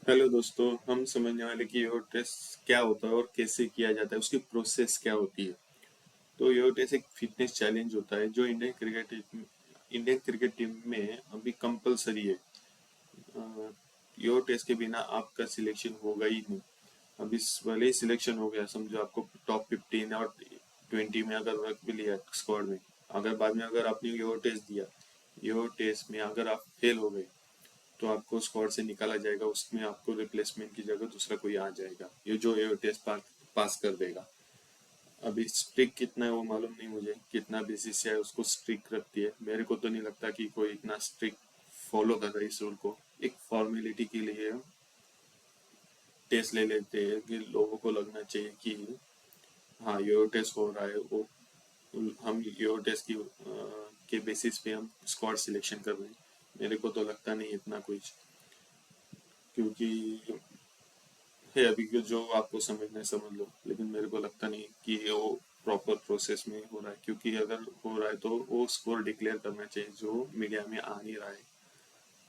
Hello दोस्तों, हम समझने वाले कि योर टेस्ट क्या होता है और कैसे किया जाता है, उसकी प्रोसेस क्या होती है। तो योर टेस्ट एक फिटनेस चैलेंज होता है जो इंडियन क्रिकेट टीम में अभी कंपलसरी है। योर टेस्ट के बिना आपका सिलेक्शन होगा ही नहीं। अभी भले ही सिलेक्शन हो गया, समझो आपको टॉप 15 और 20 में अगर रख भी लिया स्क्वाड में, अगर बाद में अगर आपने योर टेस्ट दिया, योर टेस्ट में अगर आप फेल हो गए तो आपको स्क्वाड से निकाला जाएगा। उसमें आपको रिप्लेसमेंट की जगह दूसरा कोई आ जाएगा, ये जो एयर टेस्ट पास कर देगा। अभी स्ट्रिक कितना है वो मालूम नहीं मुझे, कितना बीसीसीआई उसको स्ट्रिक रखती है। मेरे को तो नहीं लगता कि कोई इतना स्ट्रिक फॉलो कर रहा है इस रूल को। एक फॉर्मेलिटी के लिए टेस्ट ले लेते हैं कि लोगों को लगना चाहिए कि हाँ योर टेस्ट हो रहा है, वो हम योर टेस्ट के बेसिस पे हम स्क्वाड सिलेक्शन कर रहे हैं। मेरे को तो लगता नहीं इतना कुछ, क्योंकि है अभी के जो आपको समझना है समझ लो, लेकिन मेरे को लगता नहीं कि वो प्रॉपर प्रोसेस में हो रहा है। क्योंकि अगर हो रहा है तो वो स्कोर डिक्लेयर करना चाहिए जो मीडिया में आ नहीं रहा है।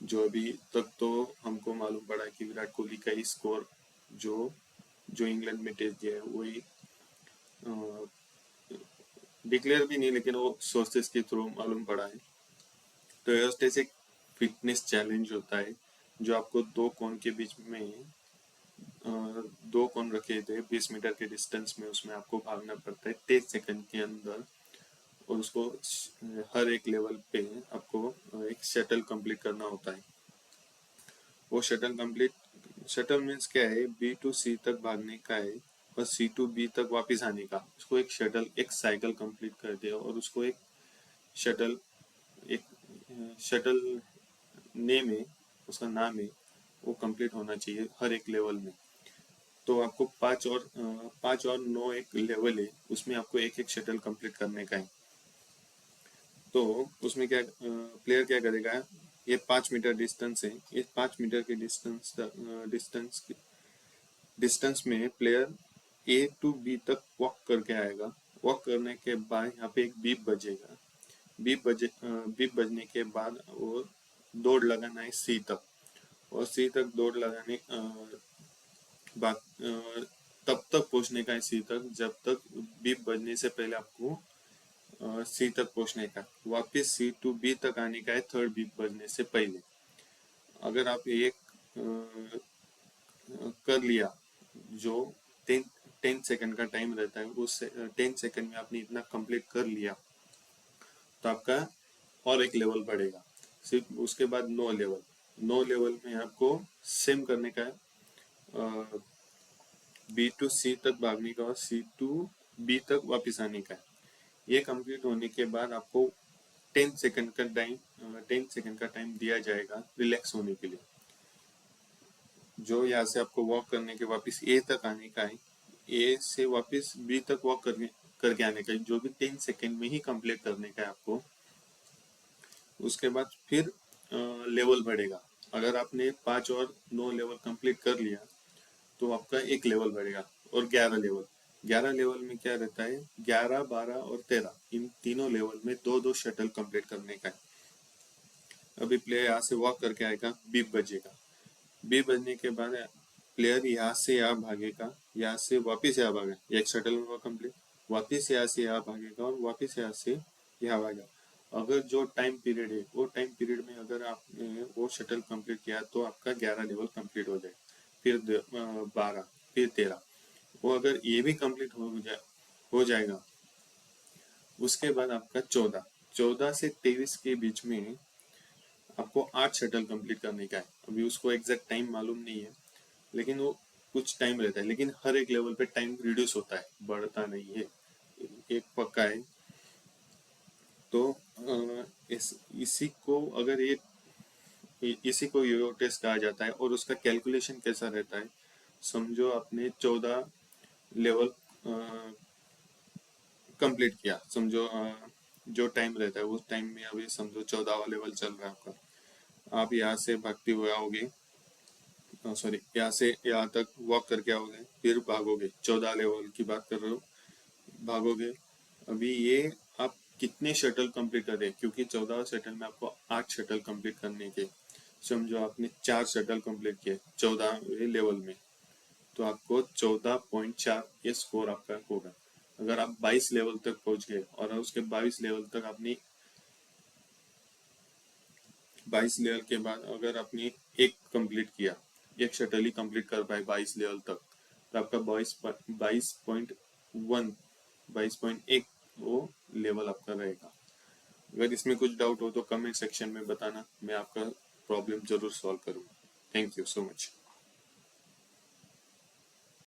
जो अभी तक तो हमको मालूम पड़ा है कि विराट कोहली का ही स्कोर जो जो इंग्लैंड में टेस्ट दिया है वही डिक्लेयर भी नहीं, लेकिन वो सोर्सेस के थ्रू मालूम पड़ा है। तो यह टेस्ट एक फिटनेस चैलेंज होता है जो आपको दो कोन के बीच में दो कोन रखे थे 20 मीटर के डिस्टेंस में, उसमें आपको भागना पड़ता है 23 सेकंड के अंदर। और उसको हर एक लेवल पे आपको एक शटल कंप्लीट करना होता है। वो शटल कंप्लीट, शटल मीन्स क्या है, बी टू सी तक भागने का है और सी टू बी तक वापस आने का। उसको एक शटल एक साइकिल कंप्लीट कर दिया और उसको एक शटल एक शटल नेम है, उसका नाम है, वो कंप्लीट होना चाहिए हर एक लेवल में। तो आपको पाँच और नौ एक लेवल है, उसमें आपको एक एक शटल कंप्लीट करने का है। तो उसमें क्या प्लेयर क्या करेगा, ये 5 मीटर डिस्टेंस है, ये 5 मीटर के डिस्टेंस में प्लेयर ए टू बी तक वॉक करके आएगा। वॉक करने के बाद यहाँ पे एक बीप बजेगा। बीप बजने के बाद वो दौड़ लगाना है सी तक। और सी तक दौड़ लगाने बाद तब तक पहुंचने का है सी तक जब तक बीप बजने से पहले आपको सी तक पहुंचने का, वापस सी टू बी तक आने का है थर्ड बीप बजने से पहले। अगर आप एक कर लिया, जो 10 10 सेकंड का टाइम रहता है, उस 10 सेकंड में आपने इतना कंप्लीट कर लिया तो आपका और एक लेवल बढ़ेगा। सिर्फ उसके बाद नो लेवल में आपको सेम करने का है, बी टू सी तक भागने का और सी टू बी तक वापस आने का है। ये कंप्लीट होने के बाद आपको 10 सेकंड का टाइम दिया जाएगा रिलैक्स होने के लिए। जो यहाँ से आपको वॉक करने के वापस ए तक आने का है, ए से वापस बी तक वॉक करके आने का है, जो भी 10 सेकंड में ही कंप्लीट करने का है आपको। उसके बाद फिर लेवल बढ़ेगा। अगर आपने 5 और 9 लेवल कंप्लीट कर लिया तो आपका एक लेवल बढ़ेगा और 11 लेवल। 11 लेवल में क्या रहता है, 11 12 और 13, इन तीनों लेवल में दो दो शटल कंप्लीट करने का है। अभी प्लेयर यहाँ से वॉक करके आएगा, बीप बजेगा। बीप बजने के बाद प्लेयर यहाँ से यहाँ भागेगा, यहाँ से वापिस यहाँ भागेगा, एक शटल होगा कंप्लीट। वापिस यहाँ से यहाँ भागेगा और वापिस यहाँ से यहाँ भागेगा। अगर जो टाइम पीरियड है वो टाइम पीरियड में अगर आपने वो शटल कंप्लीट किया तो आपका 11 लेवल कंप्लीट हो जाए। फिर 12, फिर 13। वो अगर ये भी कंप्लीट हो जाएगा, उसके बाद आपका 14 से 23 के बीच में आपको 8 शटल कंप्लीट करने का है। अभी उसको एग्जैक्ट टाइम मालूम नहीं है, लेकिन वो कुछ टाइम रहता है, लेकिन हर एक लेवल पे टाइम रिड्यूस होता है, बढ़ता नहीं है, एक पक्का है। तो इसी को अगर इसी को योयो टेस्ट कहा जाता है। और उसका कैलकुलेशन कैसा रहता है, समझो आपने 14 लेवल कंप्लीट किया, समझो जो टाइम रहता है उस टाइम में अभी समझो 14वां लेवल चल रहा है आपका। आप यहाँ से भागते हुए आओगे, सॉरी यहाँ से यहाँ तक वॉक करके आओगे, फिर भागोगे, 14 लेवल की बात कर रहे हो, भागोगे। अभी ये आप कितने शटल कंप्लीट कर रहे हैं, क्योंकि 14 शटल में आपको 8 शटल कंप्लीट करने के, समझो आपने 4 शटल कंप्लीट किए 14वें लेवल में, तो आपको 14.4 ये स्कोर आपका होगा। अगर आप 22 लेवल तक पहुंच गए और उसके 22 लेवल तक आपने 22 लेवल के बाद अगर आपने एक कंप्लीट किया, एक शटल ही कंप्लीट कर पाए 22 लेवल तक, तो आपका 22.1 22.1 वो लेवल आपका रहेगा। अगर इसमें कुछ डाउट हो तो कमेंट सेक्शन में बताना, मैं आपका प्रॉब्लम जरूर सॉल्व करूँगा। Thank you so much.